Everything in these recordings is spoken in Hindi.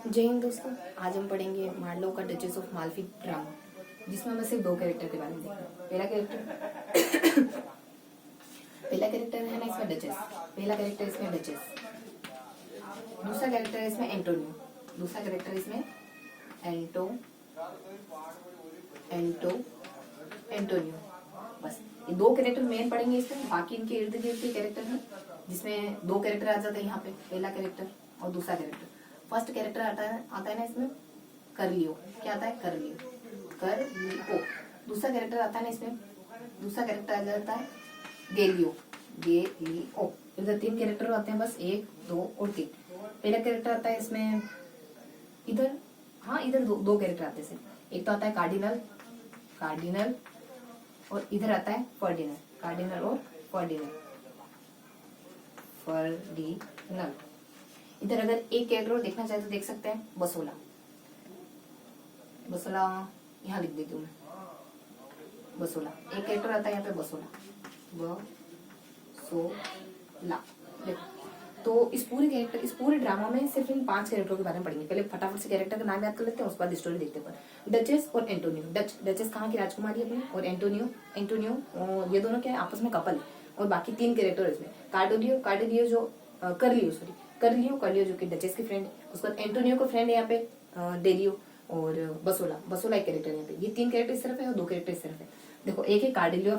जय हिंद दोस्तों, आज हम पढ़ेंगे मार्लो का डचेस ऑफ माल्फी ड्रामा, जिसमें हमें सिर्फ दो कैरेक्टर के बारे में देखना है। पहला कैरेक्टर है ना इसमें डचेस। पहला कैरेक्टर इसमें डचेस, दूसरा कैरेक्टर है इसमें एंटोनियो, दूसरा कैरेक्टर इसमें एंटोनियो। बस ये दो कैरेक्टर मेन पढ़ेंगे इसमें, बाकी इनके इर्द गिर्द के कैरेक्टर हैं जिसमें दो कैरेक्टर आ जाते हैं यहाँ पे, पहला कैरेक्टर और दूसरा कैरेक्टर। फर्स्ट कैरेक्टर आता है ना इसमें करलियो। क्या आता है? करलियो। दूसरा कैरेक्टर आता है ना इसमें, दूसरा कैरेक्टर आ जाता है गेलियो। इधर तीन कैरेक्टर आते हैं, बस 1 2 और 3। पहला कैरेक्टर आता है इसमें इधर, इधर दो कैरेक्टर आते हैं। एक तो आता है कार्डिनल और इधर आता है फर्डिनल। कार्डिनल और फर्डिनल। इधर अगर एक कैरेक्टर और देखना चाहे तो देख सकते हैं बसोला। यहाँ लिख देती हूँ मैं, बसोला। एक कैरेक्टर आता है यहाँ पे बसोला। देखो, तो इस पूरे ड्रामा में सिर्फ इन 5 कैरेक्टरों के बारे में पढ़ेंगे। पहले फटाफट से कैरेक्टर का नाम याद कर लेते हैं, उसके बाद स्टोरी देखते हैं। डचेस और एंटोनियो। डचेस कहाँ की राजकुमारी अपनी, और एंटोनियो ये दोनों क्या है, आपस में कपल है। और बाकी 3 कैरेक्टर इसमें, कार्डिलियो जो करलियो जो कि डचेस की फ्रेंड है। उसके बाद एंटोनियो का फ्रेंड है यहाँ पे डेलियो, और बसोला एक कैरेक्टर यहाँ पे। ये 3 कैरेक्टर इस तरफ है और 2 कैरेक्टर इस तरफ है। देखो, एक है कार्डिलियो और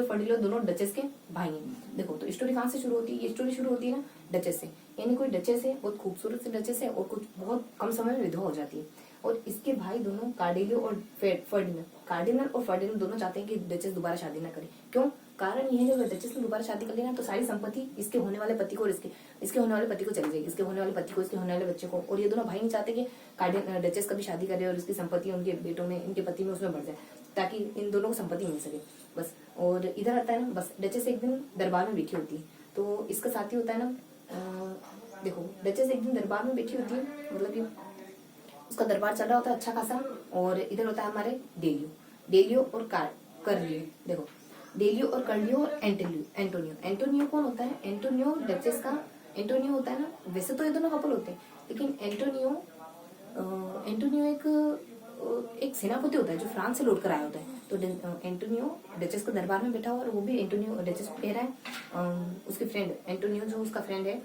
फर्डिलियो दोनों डचेस के भाई हैं। देखो, तो स्टोरी कहाँ से शुरू होती है? ये स्टोरी शुरू होती है ना डचेस से। यानी कोई डचेस है, बहुत खूबसूरत से डचेस है, और कुछ बहुत कम समय में विधवा हो जाती है। और इसके भाई दोनों कार्डिलियो और फर्डिनल दोनों चाहते हैं कि डचेस दोबारा शादी ना करे। क्यों? कारण ये है, जब डचेस ने दोबारा शादी कर ली ना, तो सारी संपत्ति इसके होने वाले पति को और इसके होने वाले पति को चली जाएगी, इसके होने वाले पति को, इसके होने वाले बच्चे को। और ये दोनों भाई नहीं चाहते कि डचेस कभी शादी करे और इसकी संपत्ति उनके बेटों में, इनके पति में उसमें बढ़ जाए, ताकि इन दोनों को संपत्ति मिल सके बस। और इधर आता है ना, बस डचेस एक दिन दरबार में बैठी होती है, तो इसका साथी होता है ना, देखो, डचेस एक दिन दरबार में बैठी होती है, मतलब कि उसका दरबार चल रहा होता है अच्छा खासा। और इधर होता है हमारे डेलियो और करलियो। देखो, डेलियो और करलियो और एंटोनियो कौन होता है? एंटोनियो डचेस का एंटोनियो होता है ना। वैसे तो ये दोनों कपल होते हैं, लेकिन एंटोनियो एक सेनापति होता है जो फ्रांस से लौट कर आया होता है। तो एंटोनियो डचेस को दरबार में बैठा हुआ, और वो भी एंटोनियो डचेस को कह रहा है, उसके फ्रेंड एंटोनियो जो उसका फ्रेंड है,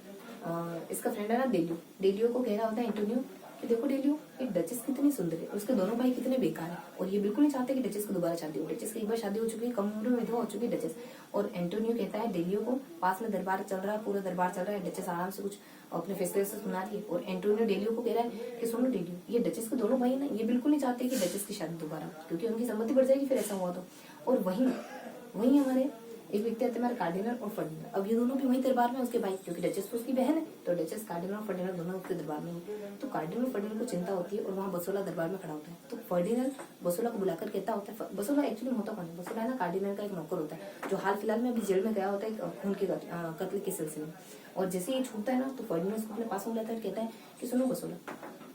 इसका फ्रेंड है ना डेलियो को कह रहा होता है एंटोनियो कि देखो डेलियो, एक डचेस कितनी सुंदर है, उसके दोनों भाई कितने बेकार है, और ये बिल्कुल नहीं चाहते कि डचेस को दोबारा शादी हो। डचेस की एक बार शादी हो चुकी है, कम उम्र में विधवा हो चुकी है डचेस। और एंटोनियो कहता है डेलियो को, पास में दरबार चल रहा है, पूरा दरबार चल रहा है, डचेस आराम से कुछ अपने फैसले से सुना रही है। और एंटोनियो डेलियो को कह रहा है कि सुनो डेलियो, ये डचेस के दोनों भाई ना, ये बिल्कुल नहीं चाहते कि डचेस की शादी दोबारा, क्योंकि उनकी सम्मति बढ़ जाएगी फिर ऐसा हुआ तो। और वही हमारे एक व्यक्ति आते हैं हमारे कार्डिनल और फर्डिनल। अब ये दोनों भी वही दरबार में, उसके भाई, क्योंकि डचेस तो उसकी बहन है, तो डचेस, कार्डिनल और फर्डिनल दोनों उसके दरबार में है। तो कार्डिनल और फर्डिनल को चिंता होती है, और वहाँ बसोला दरबार में खड़ा होता है। तो फर्डिनल बसोला को बुलाकर कहता होता है, बसोला एक्चुअली होता कौन है? बसोला है ना कार्डिनल का एक नौकर होता है, जो हाल फिलहाल में अभी जेल में गया होता है खून के कत्ल के सिलसिले में। और जैसे ही छूटता है ना, तो फर्डिनल उसको अपने पास में बुलाता है, कहता है कि सुनो बसोला,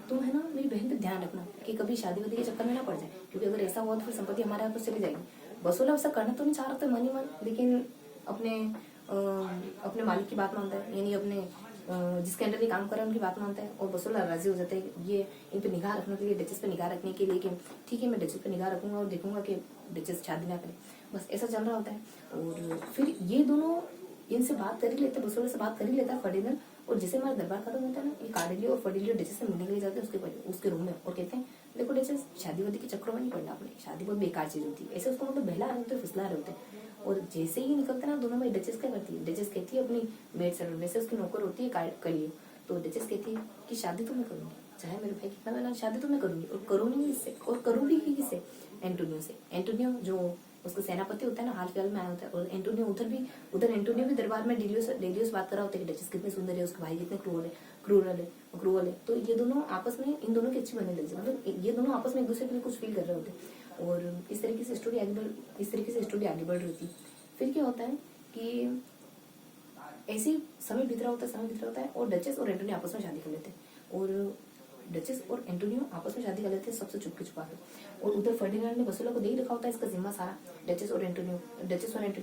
तुम है ना मेरी बहन पे ध्यान रखना कि कभी शादी वादी के चक्कर में ना पड़ जाए, क्योंकि अगर ऐसा हुआ तो फिर संपत्ति हमारे हाथ से चली जाएगी। बसोला वैसा करना तो नहीं चाह रहा था मन ही मन, लेकिन अपने मालिक की बात मानता है, यानी अपने जिसके अंडर ये काम कर रहा है उनकी बात मानता है। और बसोला राजी हो जाता है ये इन पे निगाह रखने के लिए, डचेस पे निगाह रखने के लिए, कि ठीक है मैं डचेस पे निगाह रखूंगा और देखूंगा कि डचेस शादी ना करे। बस ऐसा चल रहा होता है। और फिर ये दोनों इनसे बात कर ही लेते हैं, बसोला से बात कर ही लेता है फर्डिनल। और जैसे हमारा दरबार खत्म होता है ना, ये कार्डिलियो और फर्डिलियो डचेस से मिलने के लिए जाते हैं उसके रूम में, और कहते हैं देखो डचेस, शादी वादी के चक्करों में नहीं पड़ना आपने, शादी बहुत बेकार चीज होती है, ऐसे उसको मतलब बहला रहे होते हैं, फुसला रहे होते हैं। और जैसे ही निकलते ना दोनों में, डचेस क्या करती है? डचेस कहती है अपनी मेड सर्वेंट में से, उसकी नौकर होती है करलियो, तो डचेस कहती है कि शादी तो मैं करूंगी, चाहे मेरे भाई कितना बना, शादी तो मैं करूंगी, और करूंगी इससे, और करूंगी किससे? एंटोनियो से। एंटोनियो जो उसका सेनापति होता है ना, हाल फिलहाल में आया होता है। और एंटोनियो उधर एंटोनियो भी दरबार में डेलियो से बात कर रहा होता है कि डचेस कितनी सुंदर है, उसके भाई कितने क्रूरल है। तो ये दोनों आपस में, इन दोनों की अच्छी बनने लग जाती, मतलब ये दोनों आपस में एक दूसरे के लिए कुछ फील कर रहे होते हैं। और इस तरीके से स्टोरी आगे बढ़ रही थी। फिर क्या होता है कि ऐसे ही समय बीत रहा होता है, और डचेस और एंटोनियो आपस में शादी कर लेते हैं। और डचेस और एंटोनियो आपस में शादी कर लेते हैं सबसे चुपके छुपा के। और उधर फर्डिनैंड ने बसोला को दे ही रखा होता है इसका जिम्मा सारा, डचेस और एंटोनियो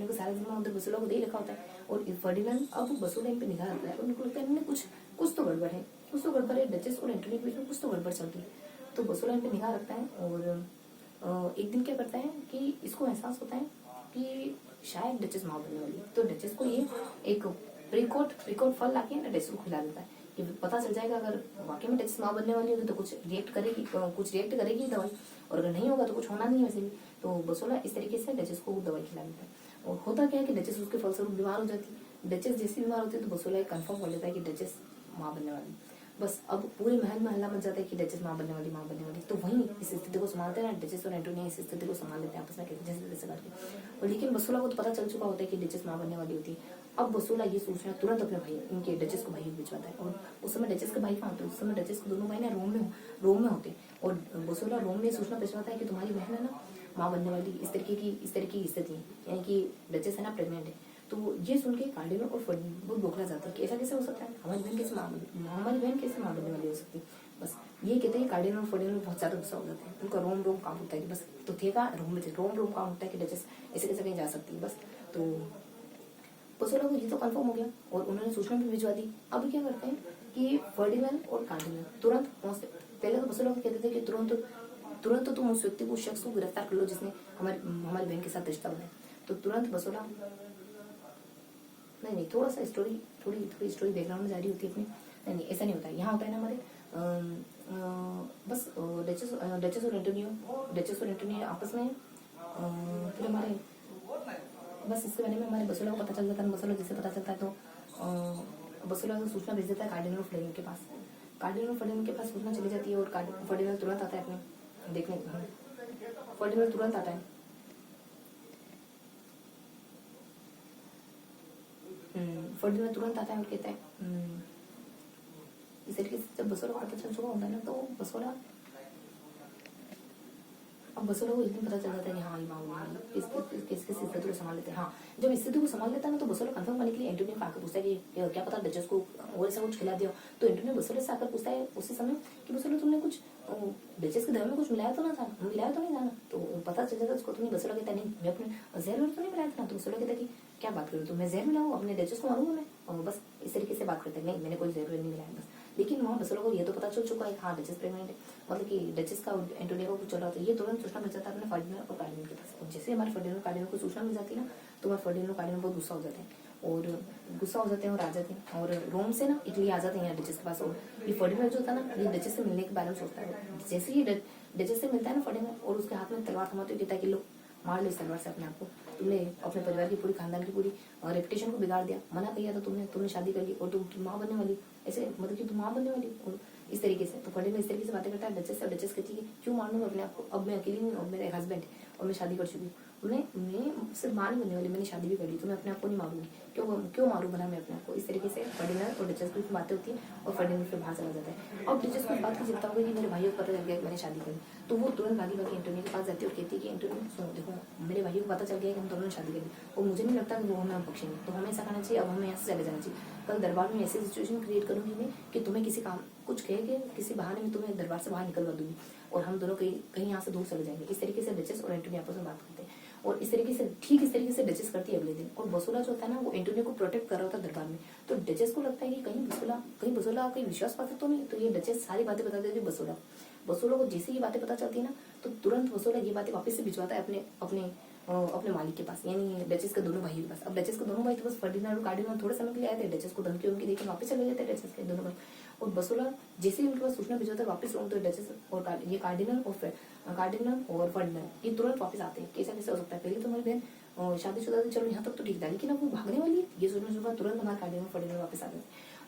का सारा जिम्मा उधर बसोला को दे ही रखा होता है। और फर्डिनैंड अब बसोला इन पे निगाह रखता है, और उनको लगता है इनमें कुछ तो गड़बड़ है, डचेस और एंटोनियो के बीच में कुछ तो गड़बड़ चल रही है। तो बसोला इन पे निगाह रखता है और एक दिन क्या करता है कि इसको एहसास होता है कि शायद डचेस माँ बनने वाली है। तो डचेस को ये एक प्रीकोट फल लाके ना डचेस को खिला देता है कि पता चल जाएगा अगर वाकई में डचेस माँ बनने वाली होगी तो कुछ रिएक्ट करेगी दवाई, और अगर नहीं होगा तो कुछ होना नहीं है वैसे भी। तो बसोला इस तरीके से डचेस को दवाई खिला देता है। और होता क्या है कि डचेस उसके फलस्वरूप बीमार हो जाती है। डचेस जैसी बीमार होती है तो बसोला कंफर्म कर लेता है कि डचेस माँ बनने वाली। बस अब पूरे महल में हल्ला मच जाता है कि डचेस माँ बनने वाली। तो वहीं इस स्थिति को संभालते हैं ना डचेस और एंटोनिया, इस स्थिति को संभाल लेते हैं आपस में जैसे जैसे करके। और लेकिन बसोला को तो पता चल चुका होता है कि डचेस माँ बनने वाली होती है। अब बसोला ये सोचना तुरंत अपने भाई इनके डचेस को भाई भिजवाता है। और उस समय डचेस के भाई कहाँ होते हैं, उस समय डचेस के दोनों भाई ना रोम में होते हैं। और बसोला रोम में सूचना भिजवाता है कि तुम्हारी बहन है ना माँ बनने वाली, इस तरीके की स्थिति है, यानी कि डचेस है ना प्रेग्नेंट है। तो ये सुन के कार्डिनल और फर्डिनेंड बहुत बौखला जाता है कि ऐसा कैसे हो सकता है, हमारी बहन कैसे माँ बनने वाली हो सकती है। बस ये कहते हैं कार्डिनल और फर्डिनेंड बहुत ज्यादा गुस्सा हो जाते हैं, उनका रोम काम होता है कि बस तो थेगा रोम काम होता है कि डचेस ऐसे कैसे कहीं जा सकती है। बस तो बसोला को ये तो कंफर्म हो गया और उन्होंने सूचना भी भिजवा दी। अब क्या करते हैं कि फर्डिनेंड और कार्डिनल तुरंत पहुंचते। पहले तो बसोला को कहते थे कि तुरंत तुम उस व्यक्ति को, उस शख्स को गिरफ्तार कर लो जिसने हमारी बहन के साथ रिश्ता बनाया। तो तुरंत बसोला नहीं थोड़ा सा थोड़ी स्टोरी बैकग्राउंड में जारी होती है अपनी। नहीं ऐसा नहीं होता है। यहाँ होता है ना हमारे बस डचेस और एंटोनियो आपस में फिर हमारे बस इसके बारे में हमारे बसोला को पता चल जाता है। बसोला जिससे पता चलता है तो बसोला को सूचना भेज देता है कार्डिनल और फर्डिनेंड के पास। सूचना चली जाती है और फर्डिनेंड तुरंत आता है अपने देखने। फर्डिनेंड तुरंत आता है और कहता है इस तरीके से जब बसोला को पता चल चुका होता है ना तो बसोला को एक दिन पता चल जाता है कि हाँ ये मामला किस स्थिति को संभाल लेते हैं। हाँ जब स्थिति को संभाल लेता है ना तो बसोला कंफर्म करने के लिए एंटोनियो को आकर पूछता है कि क्या पता डचेस को और ऐसा कुछ खिला दिया। तो एंटोनियो बसोला से आकर पूछता है उसी समय कि बसोला तुमने कुछ डचेस के दवा में कुछ मिलाया तो नहीं था ना। तो पता चल जाता उसको। तो नहीं बसोला कहता नहीं मैं अपने जहर तो नहीं मिलाया था ना। तो बसोला कहता कि क्या बात करूँ तो मैं जहर मिलाऊँ अपने डचेस को मारूंगा मैं, और बस इस तरीके से बात करते हैं। नहीं मैंने कोई जहर नहीं मिलाया बस। लेकिन वहाँ बसोला को ये तो पता चल चुका है हाँ डचेस प्रेग्नेंट है, मतलब कि डचेस का एंटोनियो को कुछ चल रहा था। ये तुरंत सूचना मिल जाता है अपने फर्डिनेंड और कार्डिनल के पास। और जैसे हमारे फर्डिनेंड और कार्डिनल को सूचना मिल जाती है ना तो हमारे फर्डिनेंड और कार्डिनल बहुत गुस्सा हो जाते हैं और आ जाते हैं और रोम से ना इटली आ जाते हैं यहाँ डचेस के पास। और ये फर्डिनेंड जो होता है ना ये डचेस से मिलने के बारे में सोचता है। जैसे ही डचेस से मिलता है ना फर्डिनेंड और उसके हाथ में तलवार थमाते हुए कहता है कि लो मार लो इस तलवार से अपने आप को, तुमने अपने परिवार की पूरी खानदान की पूरी रेपुटेशन को बिगाड़ दिया। मना किया था तुमने शादी कर ली और तुम माँ बनने वाली, ऐसे मतलब कि तुम माँ बनने वाली। और इस तरीके से तो फर्डिनेंड इस तरीके से बातें करता है डचेस से। डचेस कहती है क्यों मारूंगा अपने आप को, अब मैं अकेली हूँ, अब मेरा हस्बैंड है और मैं शादी कर चुकी हूँ। मैं सिर्फ माँ नहीं बनने वाली, मैंने शादी भी कर ली, तो मैं अपने आप को नहीं मारूंगी, क्यों मारूं भला मैं अपने आप को। इस तरीके से फर्डिनेंड और डचेस की बातें होती है और फर्डिनेंड फिर बाहर चला जाता है। अब डचेस को बात की चिंता हो गई कि मेरे भाइयों को पता चल गया कि मैंने शादी करी। तो वो तुरंत भागी एंटोनियो के पास जाती है और कहती है कि एंटोनियो सुनो देखो मेरे भाइयों को पता चल गया कि हम दोनों ने शादी करी और मुझे नहीं लगता कि वो हमें बख्शेंगे, तो हमें ऐसा करना चाहिए, अब हमें यहाँ से चले जाना चाहिए। कल दरबार में ऐसी सिचुएशन क्रिएट करूंगी मैं कि तुम्हें किसी काम कुछ कह के किसी बहाने में तुम्हें दरबार से बाहर निकलवा दूंगी और हम दोनों कहीं यहाँ से दूर चले जाएंगे। इस तरीके से डचेस और एंटोनियो आपस में बात करते हैं और इस तरीके से डचेस करती है अगले दिन। और बसोला जो होता है ना वो एंटोनियो को प्रोटेक्ट कर रहा होता है दरबार में। तो डचेस को लगता है कि कहीं बसोला कहीं विश्वास पात्र तो नहीं, तो ये डचेस सारी बातें बता देती है बसोला को। जैसे ये बातें पता चलती है ना तो तुरंत बसोला ये बातें वापस से भिजवाता है अपने मालिक के पास, यानी डचेस के दोनों भाइयों के पास। अब डचेस के दोनों भाई तो बस फर्डिनेंड और कार्डिनल थोड़े समय के लिए आए थे, डचेस को धमकी देकर वापस चले जाते हैं डचेस के दोनों भाई। और बसोला जैसे ही उनके पास सूचना भिजवाता है वापस तो डचेस और कार्डिनल और फर्डिनेंड ये तुरंत वापस आते हैं। कैसे हो सकता है, पहले तो हमारी बहन शादीशुदा थी, चलो यहाँ तक तो ठीक था, लेकिन अब वो भागने वाली है, ये सोचने के बाद तुरंत हमारे कार्डिनल फर्डिनेंड वापस आ गए।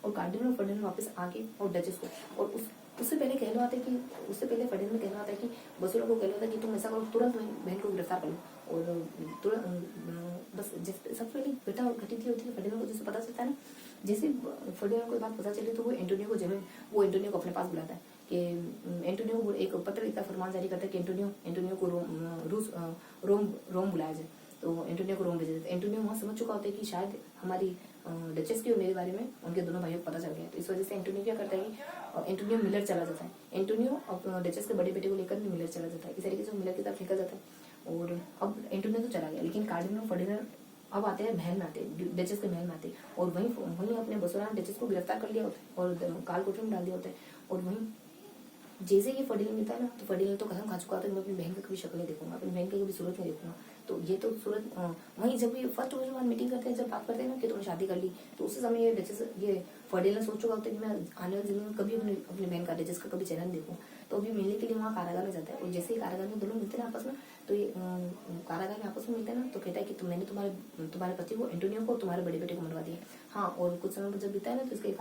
और कार्डिनल और फर्डिनेंड वापस आके और डचेस को और उससे पहले कहलवाते कि फर्डिनेंड कहलवाता है कि बसोला को कहलवाता है कि तुम ऐसा करो तुरंत बहन को गिरफ्तार कर लो। और तुरंत बस सबसे पहले बेटा घटी थी होती है फर्डिनेंड को जैसे पता चलता है ना, जैसे फर्डिनेंड को बात पता चली तो वो एंटोनियो को अपने पास बुलाता है कि एंटोनियो को एक पत्र लिखता फरमान जारी करता है कि एंटोनियो को रोम बुलाया जाए। तो एंटोनियो को रोम भेजा जाता है। एंटोनियो वहाँ समझ चुका होता है कि शायद हमारी डचेस की और मेरे बारे में उनके दोनों भाइयों को पता चल गया। तो इस वजह से एंटोनियो क्या करता है कि एंटोनियो मिलर चला जाता है। एंटोनियो डचेस के बड़े बेटे को लेकर मिलर चला जाता है। इस तरीके से मिलर की तरफ निकल जाता है और अब एंटोनियो तो चला गया, लेकिन कार्डिनल और फर्डिनेंड अब आते हैं महल में, आते हैं डचेस के महल में आते हैं, और वहीं अपने बसोला ने डचेस को गिरफ्तार कर लिया होता है और काल कोठरी में डाल दिया होता है। और वहीं जैसे ये फर्डिनेंड मिलता है ना, तो फर्डिनेंड तो कसम खा चुका था कि मैं अपनी बहन की कभी शक्ल नहीं देखूंगा, अपनी बहन की कभी सूरत नहीं देखूंगा। तो ये तो सूरत वहीं जब ये फर्स्ट बार मीटिंग करते हैं, जब बात करते हैं ना कि तुमने शादी कर ली, तो उस समय ये डचेस, ये फर्डिनेंड सोच चुका होता है कि मैं आने वाली जिंदगी में कभी अपनी बहन का, डचेस का कभी चेहरा नहीं देखूँ। तो अभी मिलने के लिए वहाँ कारागार में जाता है, और जैसे ही कारागार में दोनों मिलते हैं आपस में, तो ये कारागार में आपस में मिलते हैं ना, तो कहता है कि मैंने तुम्हारे पति को, एंटोनियो को, तुम्हारे बड़े बेटे को मरवा दिया। हाँ, और कुछ समय जब बीता है ना, तो इसके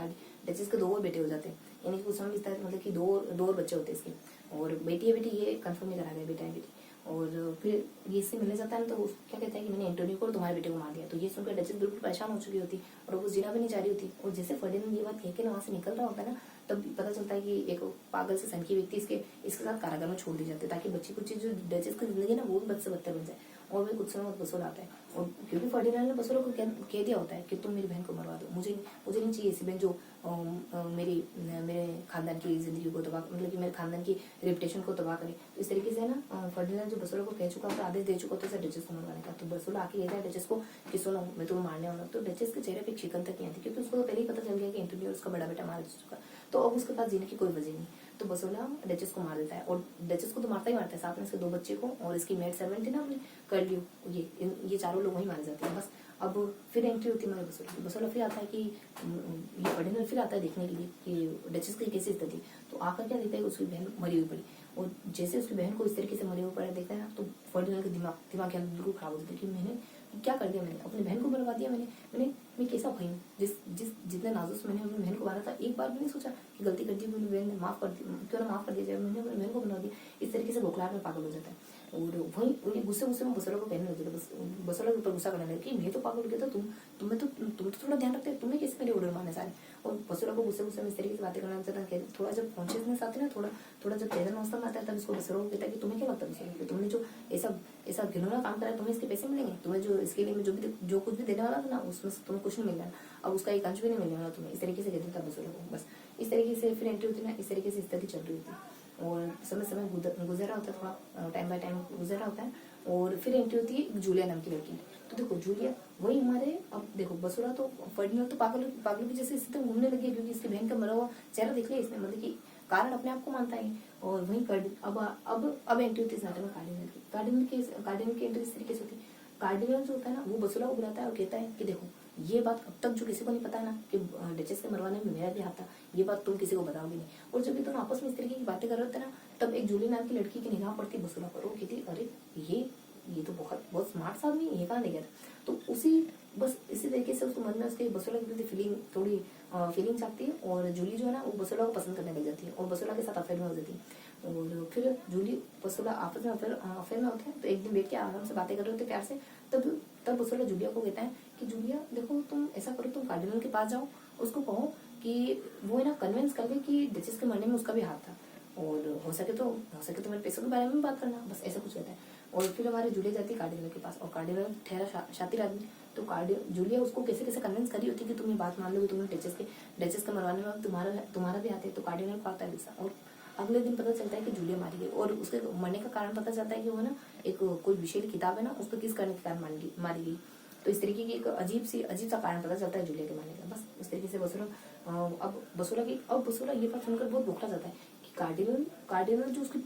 डचेस के 2 और बेटे हो जाते हैं, यानी कुछ समय बीता है, मतलब कि 2 और बच्चे होते हैं इसके, और बेटी है बेटी ये कंफर्म नहीं करा गया, बेटा है बेटी। और फिर ये इससे मिलने जाता है, तो वो क्या कहता है कि मैंने एंटोनियो को और तुम्हारे बेटे को मार दिया। तो ये सुनकर डचेस बिल्कुल परेशान हो चुकी होती, और वो जीना भी नहीं चाह रही होती। और जैसे फर्डिनेंड ये बात कह के वहां से निकल रहा होता है ना, तब पता चलता है कि एक पागल से सनकी व्यक्ति इसके साथ कारागार में छोड़ दी जाती है, ताकि बच्ची कुछ जो डचेस की जिंदगी ना वो बद से बदतर बन जाए। और वे कुछ समय बाद बसोला आता है, और क्योंकि फर्डिनेंड ने बसोला को कह दिया होता है कि तुम मेरी बहन को मरवा दो, मुझे नहीं चाहिए ऐसी बहन जो मेरे खानदान की जिंदगी को तबाह, मतलब कि मेरे खानदान की रेपुटेशन को तबाह करे। तो इस तरीके से ना फर्डिनेंड जो बसोला को कह चुका था, आदेश दे चुका था डचेस को मरवाने का। तो बसोला आके कहता है डचेस को कि सुनो, मैं तुम्हें मारने वाला हूं। तो डचेस के चेहरे पे शिकन तक नहीं आती, क्योंकि उसको तो पहले ही पता चल गया कि एंटोनियो उसका बड़ा बेटा मार चुका, तो अब उसके पास जीने की कोई वजह नहीं। तो बसोला डचेस को मार देता है, और डचेस को तो मारता ही मारता है, साथ में इसके 2 बच्चे को और इसकी मेड सर्वेंट थी ना अपनी कर्लियो, ये चारों लोग वहीं मारे जाते हैं बस। अब फिर एंट्री होती है हमारे बसोला फिर आता है कि ये फर्डिनेंड फिर आता है देखने के लिए कि डचेस की कैसी स्थिति। तो आकर क्या देखता है, उसकी बहन मरी हुई पड़ी, और जैसे उसकी बहन को इस तरीके से मरे हुए पड़ा देखता है ना, तो फर्डिनेंड का दिमाग के अंदर बिल्कुल खराब हो जाता है कि मैंने क्या कर दिया, मैंने अपनी बहन को मरवा दिया, मैं कैसा भाई हूँ, जितने नाजुक मैंने अपनी बहन को मारा था, एक बार भी नहीं सोचा कि गलती कर दी, मेरी बहन ने माफ कर दी, क्यों ना माफ कर दिया जाए, मैंने अपनी बहन को बना दिया। इस तरीके से बौखलाहट में पागल हो जाता है, और वही गुस्से में बसोला को कहने लगे, बसोला के ऊपर गुस्सा करने लगे कि मैं तो पागल हो गया था, तुम तो थोड़ा ध्यान रखते, तुमने कैसे मेरे ऑर्डर माने सारे। और बसोला को गुस्से में इस तरीके से बातें करना चाहता है। थोड़ा जब कॉन्शियसनेस आती है ना, थोड़ा जब चेतन अवस्था में आता है, तब इसको बसोला को कहता है कि तुम्हें क्या लगता है बसोला कि तुमने जो ऐसा घिनौना काम करा है, तुम्हें इसके पैसे मिलेंगे, तुम्हें जो इसके लिए जो कुछ भी देने वाला था ना, उसमें तुम्हें कुछ नहीं मिल रहा, अब उसका एक अंश भी नहीं मिलने वाला तुम्हें। इस तरीके से कहते था बसोला को। बस इस तरीके से फिर एंट्री होती ना, इस तरीके से स्थिति चल रही होती, और समय गुजर रहा होता है, थोड़ा टाइम बाय टाइम गुजर रहा होता है। और फिर एंट्री होती है जूलिया नाम की लड़की। तो देखो जूलिया वही हमारे, अब देखो बसोला तो फर्डिनेंड तो पागल की जैसे स्थिति में घूमने लगी है, क्योंकि इसकी बहन का मरा हुआ चेहरा देख लिया इसने, मतलब कि कारण अपने आप को मानता है। और वही अब एंट्री होती है इस नाटक में कार्डिनल की एंट्री इस तरीके से होती है। कार्डिनल जो होता है ना, वो बसोला को बुलाता है और कहता है कि देखो ये बात अब तक जो किसी को नहीं पता है ना कि डचेस के मरवाने में मेरा भी हाथ था, ये बात तुम किसी को बताओगे नहीं। और जब ये दोनों आपस में इस तरीके की बातें कर रहे होते हैं ना, तब एक जूली नाम की लड़की की निगाह पड़ती बसोला पर, वो कहती अरे ये तो बहुत स्मार्ट सा आदमी, ये कहाँ ले गया था। तो बस इसी तरीके से उसको मन में उसके बसोला की प्रति फीलिंग आती है, और जूली जो है ना वो बसोला को पसंद करने लग जाती है, और बसोला के साथ अफेयर में हो जाती है। और फिर जूली बसोला आपस में अफेयर में होते हैं। तो एक दिन बैठ के आराम से बातें कर रहे होते प्यार से, तब बसोला जूलिया को कहता है कि जूलिया देखो, तुम ऐसा करो, तुम कार्डिनल के पास जाओ, उसको कहो कि वो है ना कन्विंस कर ले कि डचेस के मरने में उसका भी हाथ था, और हो सके तो मेरे पैसों के बारे में बात करना, बस ऐसा कुछ कहता है। और फिर हमारे जूलिया जाती है कार्डिनल के पास, और कार्डिनल ठहरा शातिर आदमी, तो जूलिया उसको कैसे कन्विंस करी होती है कि तुम ये बात मान लो, तुमने डचेस के मरवाने में तुम्हारा भी हाथ है। तो कार्डिनल को आता है गुस्सा, और अगले दिन पता चलता है कि जूलिया मारी गई, और उसके मरने का कारण पता चलता है कि वो ना एक कोई विशेष किताब है ना, उसको किस करने के कारण मारी गई। तो इस तरीके की एक अजीब सा कारण पता चलता है जूलिया के मारने का। बस इस तरीके से बसोला ये बात सुनकर बहुत बौखला जाता है कि कार्डिनल जो उसकी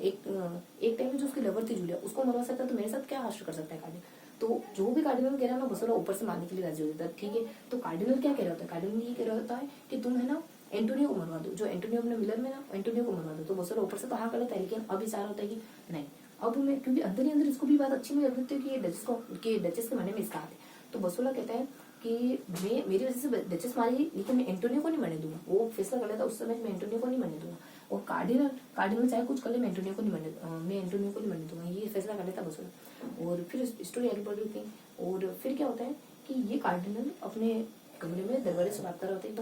एक टाइम में जो उसकी लवर थी जूलिया, उसको मरवा सकता है, तो मेरे साथ क्या हास्य कर सकता है कार्डिनल। तो जो भी कार्डिनल कह रहा है ना, बसोला ऊपर से मारने के लिए राजी हो जाता है। ठीक है, तो कार्डिनल क्या कह रहा होता है, कार्डिनल ये कह रहा होता है कि तुम है ना एंटोनियो को मरवा दो, जो एंटोनियो अपने मिलर में ना, एंटोनियो को मरवा दो। तो बसोला ऊपर से तो हाँ कर लेता है, लेकिन अब विचार होता है कि नहीं, अब मैं, क्योंकि अंदर ही अंदर इसको भी बात अच्छी नहीं लगती है कि डचेस के मरने में इसका हाथ है। तो बसोला कहता है कि मेरी वजह से डचेस मारी, लेकिन मैं एंटोनियो को नहीं मरने दूंगा। वो फैसला कर लेता उस समय, मैं एंटोनियो को नहीं मरने दूंगा। और कार्डिनल चाहे कुछ कर ले, मैं एंटोनियो को नहीं मरने दूंगा, ये फैसला कर लेता बसोला। और फिर स्टोरी आगे बढ़ रही थी, और फिर क्या होता है कि ये कार्डिनल अपने कमरे में दरबारे से बात कर रहे होते हैं।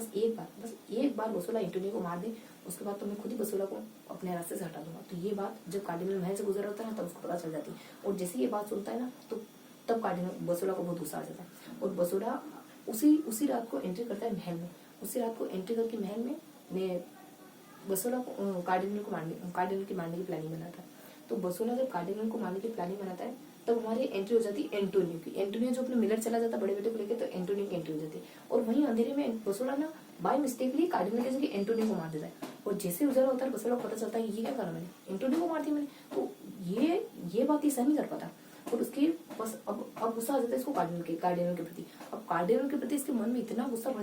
बस एक बार बसोला एंटोनियो को मार दे, उसके बाद तो मैं खुद ही बसोला को अपने रास्ते से हटा दूंगा। तो ये बात जब कार्डिनल महल से गुजर होता है ना, तब उसको पता चल जाती है, और जैसे ये बात सुनता है ना, तो तब कार्डिनल बसोला को बहुत गुस्सा आ जाता है, और बसोला उसी रात को एंट्री करता है महल में। उसी रात को एंट्री करके महल में बसोला को कार्डिनल के मारने की प्लानिंग बनाता है। तो बसोला जब कार्डिनल को मारने की प्लानिंग बनाता है, तब हमारी एंट्री हो जाती है एंटोनियो की। एंटोनियो जो अपने मिलर चला जाता बड़े बेटे को लेकर, तो एंटोनियो की एंट्री हो जाती है। और वहीं अंधेरे में बसोला ना बाय मिस्टेकली कार्डिनल के जगह एंटोनियो को मार देता है। और जैसे उजाला होता है बसोला को पता चलता है ये क्या करा मैंने, एंटोनियो को मार दिया मैंने। तो ये बात ये सहन नहीं कर पाता। और उसके बस अब गुस्सा आ जाता है इसको कार्डिनल के प्रति। अब कार्डिनल के प्रति इसके मन में इतना गुस्सा बढ़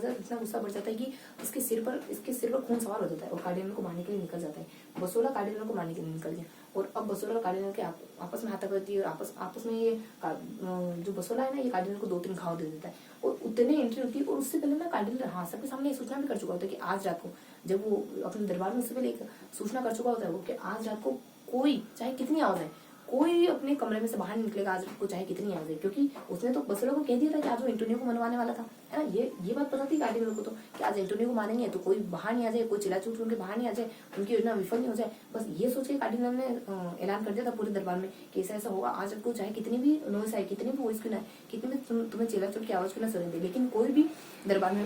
जाता है कि इसके सिर पर खून सवार हो जाता है और कार्डिनल को मारने के लिए निकल जाता है। बसोला कार्डिनल को मारने के लिए निकल गया। और अब बसोला और कार्डिनल के आपस में हाथापाई है। और आपस में ये जो बसोला है ना, ये कार्डिनल को 2-3 घाव दे देता है। और उतने एंट्री होती है। और उससे पहले ना कार्डिनल सबके सामने सूचना भी कर चुका होता है कि आज रात को, जब वो अपने दरबार में उससे पहले एक सूचना कर चुका होता है वो कि आज रात को कोई चाहे कितनी आवाज है, कोई अपने कमरे में से बाहर निकलेगा आज को चाहे कितनी आवाज है। क्योंकि उसने तो बसोला को कह दिया था कि आज वो एंटोनियो को मनवाने वाला था, है ना। ये बात पता थी कार्डिनल को तो कि आज एंटोनियो को मानेंगे तो कोई बाहर नहीं आ जाए, कोई चिल्ला चूट उनके बाहर नहीं आ जाए, उनकी योजना विफल नहीं हो जाए। बस ये सोच के कार्डिनल ने ऐलान कर दिया था पूरे दरबार में कि ऐसा होगा आज को, चाहे कितनी भी नॉइस आए, कितनी भी वॉइस क्यों ना आए, कितनी भी तुम्हें चिल्ला चूट की आवाज क्यों ना सुनाई दे, लेकिन कोई भी दरबार में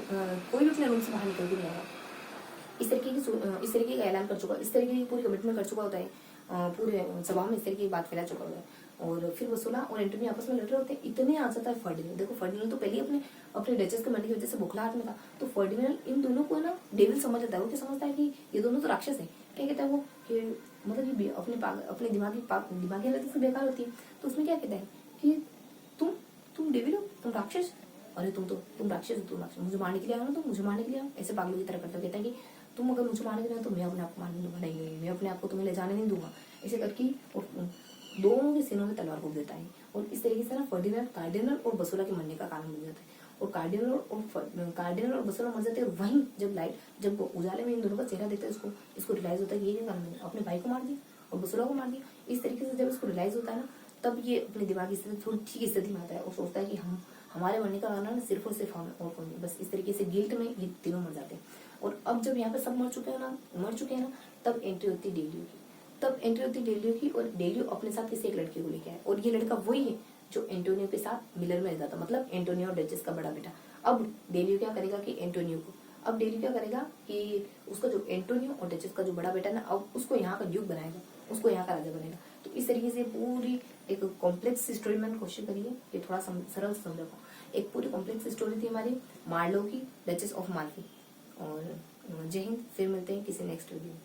कोई भी अपने रूम से बाहर निकल के नहीं आएगा। इस तरीके का ऐलान कर चुका, इस तरीके की पूरी कमिटमेंट कर चुका होता है, पूरे सभा में इस तरीके की बात फैला चुका होता है। और फिर बसोला और एंटोनियो आपस में लड़ रहे होते हैं। इतने आ जाता है फर्डिनैंड। देखो फर्डिनैंड तो पहले अपने डचेस के मरने की वजह से बुखलाहट में था। तो फर्डिनैंड इन दोनों को ना डेविल समझ लेता है। वो क्या समझता है कि ये दोनों तो राक्षस है। क्या कहता है वो कि मतलब ये अपने दिमागी हालत से बेकार होती है। तो उसमें क्या कहता है कि तुम डेविल हो, तुम राक्षस, अरे तुम राक्षस हो, तुम राक्षस, मुझे मारने के लिए आओ ना, तुम मुझे मारने के लिए आओ। ऐसे पागलों की तरह करता कहता है कि तुम अगर मुझे मारने के लिए आओ तो मैं अपने आप को मारने दूंगा, नहीं मैं अपने आप को तुम्हें ले जाने नहीं दूंगा। ऐसे करके दोनों के सीनों में तलवार घोंप देता है। और इस तरीके से ना फर्डिनैंड कार्डिनल और बसोला के मरने का कारण बन जाता है। और कार्डिनल और बसोला मर जाते हैं। वहीं जब उजाले में इन दोनों का चेहरा देखता है, इसको रियलाइज होता है ये क्या कारण है, अपने भाई को मार दिया और बसोला को मार दिया। इस तरीके से जब इसको रियलाइज होता है ना, तब ये अपनी दिमागी स्थिति थोड़ी ठीक स्थिति में आता है और सोचता है कि हमारे मरने का कारण सिर्फ और सिर्फ हम और कोई नहीं। बस इस तरीके से गिल्ट में ये तीनों मर जाते हैं। और अब जब यहाँ पे सब मर चुके हैं ना, तब एंट्री होती है डेलियो की। और डेलियो अपने साथ किसी एक लड़के को लेके आए। और ये लड़का वही है जो एंटोनियो के साथ मिलर में रहता था, मतलब एंटोनियो और डचेस का बड़ा बेटा। अब डेलियो क्या करेगा कि उसका जो एंटोनियो और डचेस का जो बड़ा बेटा ना, अब उसको यहाँ का ड्यूक बनाएगा, उसको यहाँ का राजा बनेगा। तो इस तरीके से पूरी एक कॉम्प्लेक्स स्टोरी मैंने कोशिश करी है कि थोड़ा सरल समझा पाऊँ। एक पूरी कॉम्प्लेक्स स्टोरी थी हमारी मार्लो की, डचेस ऑफ माल्फी। और जय हिंद, फिर मिलते हैं किसी नेक्स्ट वीडियो में।